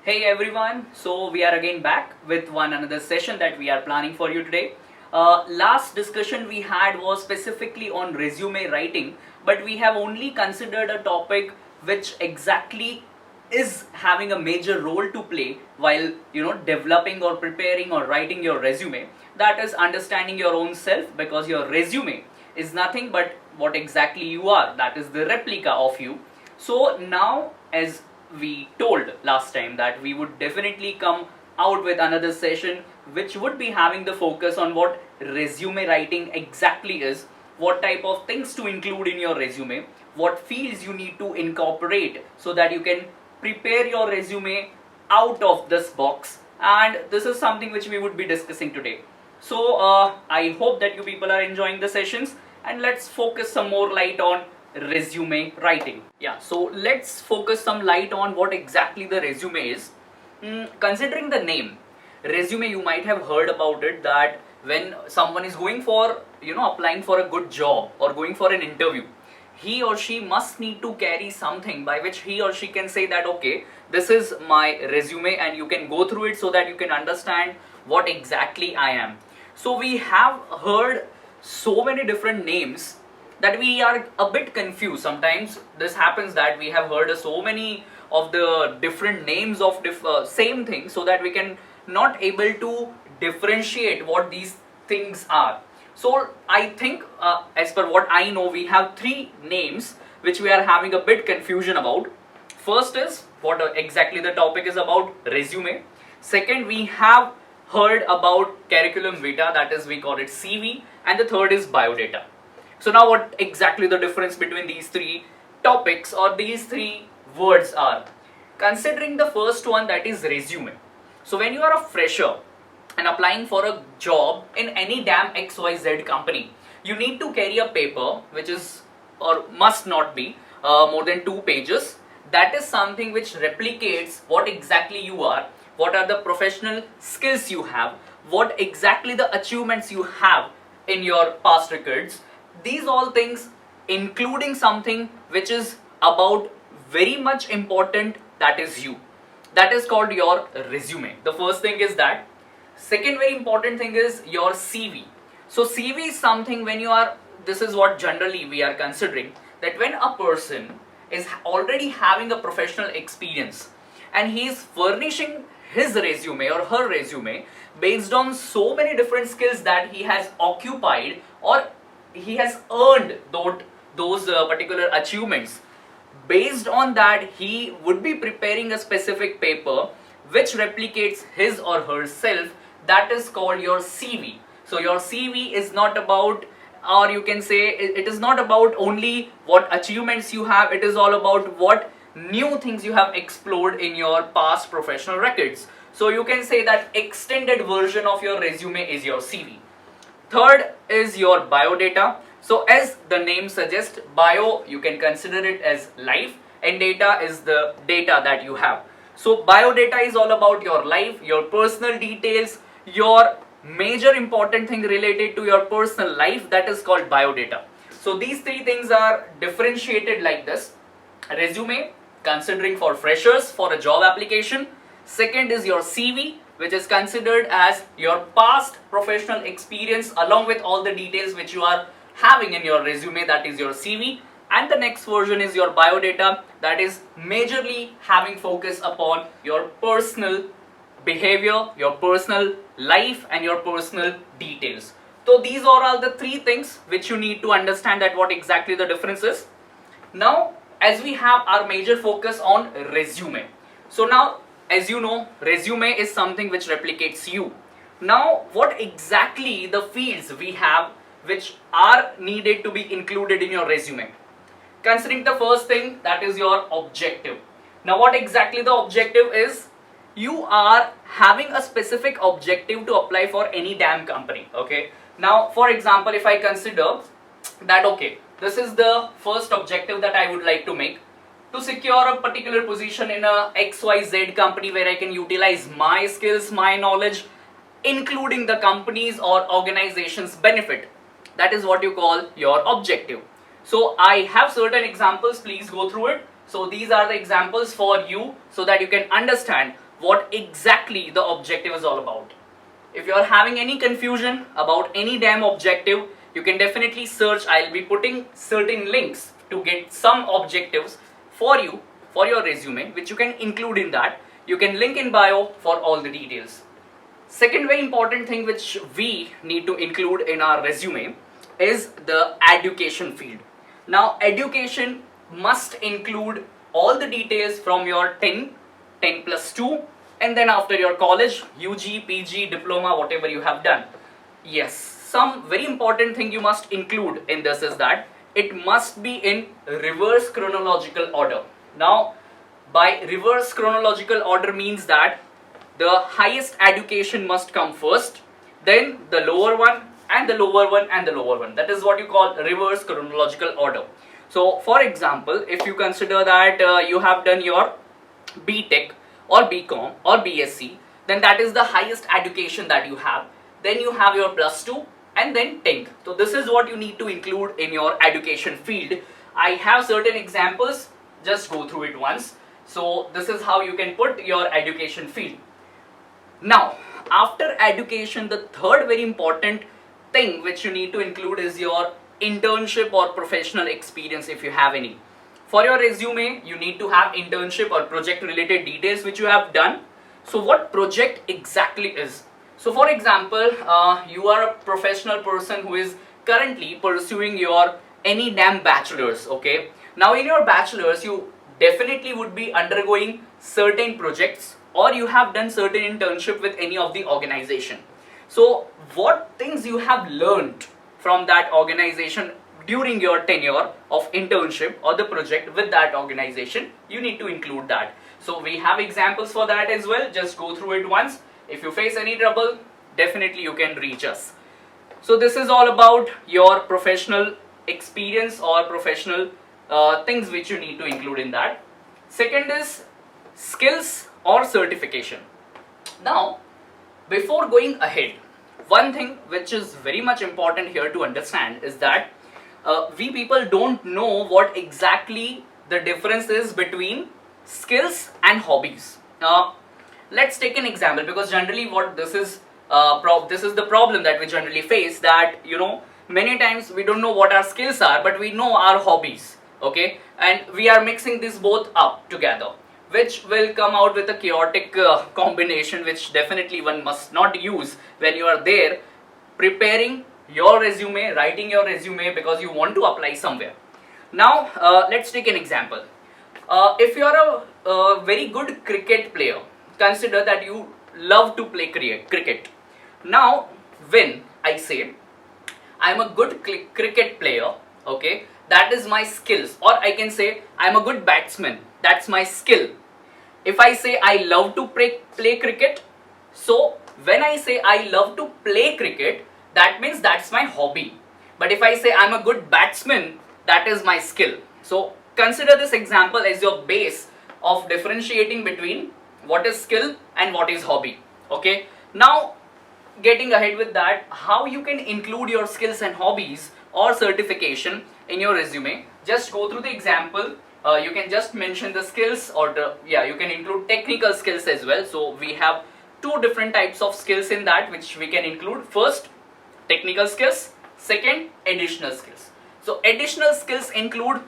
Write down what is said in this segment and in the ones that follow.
Hey everyone, so we are again back with one another session that we are planning for you today. Last discussion we had was specifically on resume writing, but we have only considered a topic which exactly is having a major role to play while developing or preparing or writing your resume. That is understanding your own self, because your resume is nothing but what exactly you are. That is the replica of you. So now, as we told last time, that we would definitely come out with another session which would be having the focus on what resume writing exactly is, what type of things to include in your resume, what fields you need to incorporate so that you can prepare your resume out of this box. And this is something which we would be discussing today. So I hope that you people are enjoying the sessions, and let's focus some more light on resume writing. Yeah, so let's focus some light on what exactly the resume is. Considering the name resume, you might have heard about it, that when someone is going for applying for a good job or going for an interview, he or she must need to carry something by which he or she can say that okay, this is my resume, and you can go through it so that you can understand what exactly I am. So we have heard so many different names that we are a bit confused. Sometimes this happens that we have heard so many of the different names of same thing, so that we can not able to differentiate what these things are. So I think as per what I know, we have three names which we are having a bit confusion about. First is what exactly the topic is about, resume. Second, we have heard about curriculum vitae, that is we call it CV, and the third is biodata. So now what exactly the difference between these three topics or these three words are? Considering the first one, that is resume. So when you are a fresher and applying for a job in any damn XYZ company, you need to carry a paper which is or must not be more than 2 pages. That is something which replicates what exactly you are, what are the professional skills you have, what exactly the achievements you have in your past records. These all things including something which is about very much important, that is you. That is called your resume. The first thing is that. Second very important thing is your CV. So CV is something when you are, this is what generally we are considering, that when a person is already having a professional experience and he is furnishing his resume or her resume based on so many different skills that he has occupied or he has earned those particular achievements. Based on that, he would be preparing a specific paper which replicates his or herself. That is called your CV. So your CV is not about, or you can say it is not about only what achievements you have, it is all about what new things you have explored in your past professional records. So you can say that extended version of your resume is your CV. Third is your biodata. So as the name suggests, bio, you can consider it as life, and data is the data that you have. So biodata is all about your life, your personal details, your major important thing related to your personal life, that is called biodata. So these three things are differentiated like this. Resume, considering for freshers for a job application. Second is your CV, which is considered as your past professional experience along with all the details which you are having in your resume, that is your CV. And the next version is your biodata, that is majorly having focus upon your personal behavior, your personal life, and your personal details. So these are all the three things which you need to understand, that what exactly the difference is. Now, as we have our major focus on resume, so now as you know, resume is something which replicates you. Now what exactly the fields we have which are needed to be included in your resume? Considering the first thing, that is your objective. Now what exactly the objective is? You are having a specific objective to apply for any damn company. Okay, now for example, if I consider that okay, this is the first objective that I would like to make, to secure a particular position in a XYZ company where I can utilize my skills, my knowledge, including the company's or organization's benefit. That is what you call your objective. So I have certain examples, please go through it. So these are the examples for you so that you can understand what exactly the objective is all about. If you are having any confusion about any damn objective, you can definitely search. I'll be putting certain links to get some objectives for you for your resume, which you can include in that. You can link in bio for all the details. Second very important thing which we need to include in our resume is the education field. Now education must include all the details from your 10 plus 2, and then after your college, UG, PG, diploma, whatever you have done. Yes, some very important thing you must include in this is that it must be in reverse chronological order. Now by reverse chronological order means that the highest education must come first, then the lower one, and the lower one, and the lower one. That is what you call reverse chronological order. So for example, if you consider that you have done your BTech or BCom or BSc, then that is the highest education that you have. Then you have your plus 2 and then 10th. So this is what you need to include in your education field. I have certain examples, just go through it once. So this is how you can put your education field. Now after education, the third very important thing which you need to include is your internship or professional experience if you have any. For your resume, you need to have internship or project related details which you have done. So what project exactly is? So for example, you are a professional person who is currently pursuing your any damn bachelor's, okay? Now in your bachelor's, you definitely would be undergoing certain projects, or you have done certain internship with any of the organization. So what things you have learned from that organization during your tenure of internship or the project with that organization, you need to include that. So we have examples for that as well. Just go through it once. If you face any trouble, definitely you can reach us. So this is all about your professional experience or professional things which you need to include in that. Second is skills or certification. Now before going ahead, one thing which is very much important here to understand is that we people don't know what exactly the difference is between skills and hobbies. Let's take an example, because generally what this is the problem that we generally face, that many times we don't know what our skills are, but we know our hobbies, okay, and we are mixing this both up together, which will come out with a chaotic combination, which definitely one must not use when you are there preparing your resume, writing your resume, because you want to apply somewhere. Now let's take an example. If you are a very good cricket player, consider that you love to play cricket. Now when I say I am a good cricket player, okay, that is my skills, or I can say I am a good batsman, that's my skill. If I say I love to play cricket, so when I say I love to play cricket, that means that's my hobby. But if I say I'm a good batsman, that is my skill. So consider this example as your base of differentiating between what is skill and what is hobby, okay. Now getting ahead with that, how you can include your skills and hobbies or certification in your resume, just go through the example. You can just mention the skills, or you can include technical skills as well. So we have two different types of skills in that which we can include. First, technical skills. Second, additional skills. So additional skills include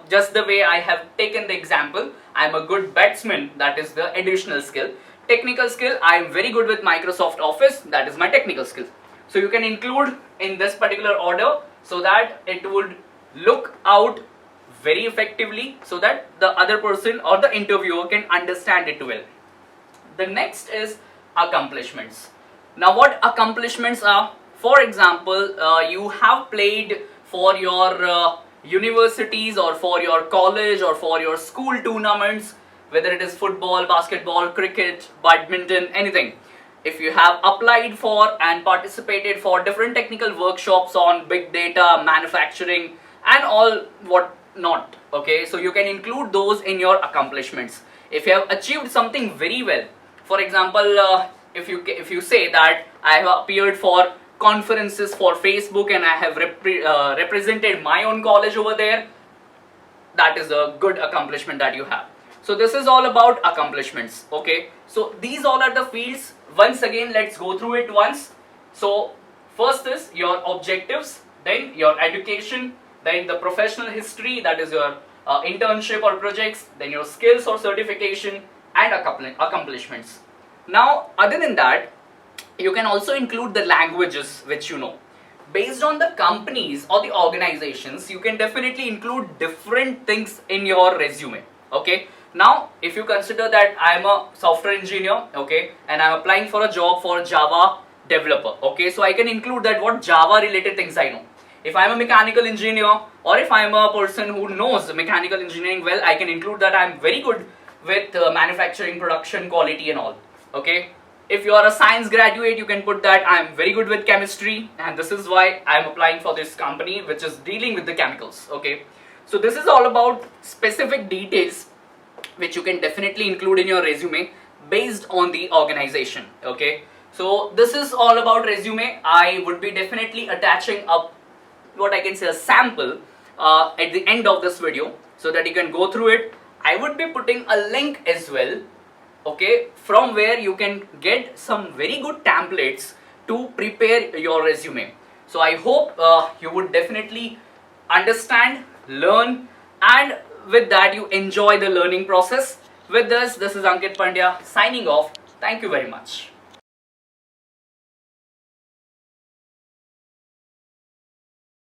just the way I have taken the example. I am a good batsman, that is the additional skill. Technical skill, I am very good with Microsoft Office, that is my technical skill. So you can include in this particular order so that it would look out very effectively, so that the other person or the interviewer can understand it well. The next is accomplishments. Now what accomplishments are? For example, you have played for your universities or for your college or for your school tournaments, whether it is football, basketball, cricket, badminton, anything. If you have applied for and participated for different technical workshops on big data, manufacturing, and all what not, okay, so you can include those in your accomplishments. If you have achieved something very well, for example, if you say that I have appeared for conferences for Facebook and I have represented my own college over there, that is a good accomplishment that you have. So this is all about accomplishments. Okay, so these all are the fields. Once again, let's go through it once. So first is your objectives, then your education, then the professional history, that is your internship or projects, then your skills or certification, and accomplishments. Now, other than that, you can also include the languages which you know. Based on the companies or the organizations, you can definitely include different things in your resume. Okay, now if you consider that I am a software engineer, okay, and I'm applying for a job for Java developer, okay, so I can include that what Java related things I know. If I'm a mechanical engineer, or if I'm a person who knows mechanical engineering well, I can include that I'm very good with manufacturing, production, quality and all. Okay, if you are a science graduate, you can put that I'm very good with chemistry, and this is why I'm applying for this company which is dealing with the chemicals. Okay, so this is all about specific details which you can definitely include in your resume based on the organization. Okay, so this is all about resume. I would be definitely attaching up what I can say a sample at the end of this video so that you can go through it. I would be putting a link as well, okay, from where you can get some very good templates to prepare your resume. So I hope you would definitely understand, learn, and with that you enjoy the learning process. With this is Ankit Pandya signing off. Thank you very much.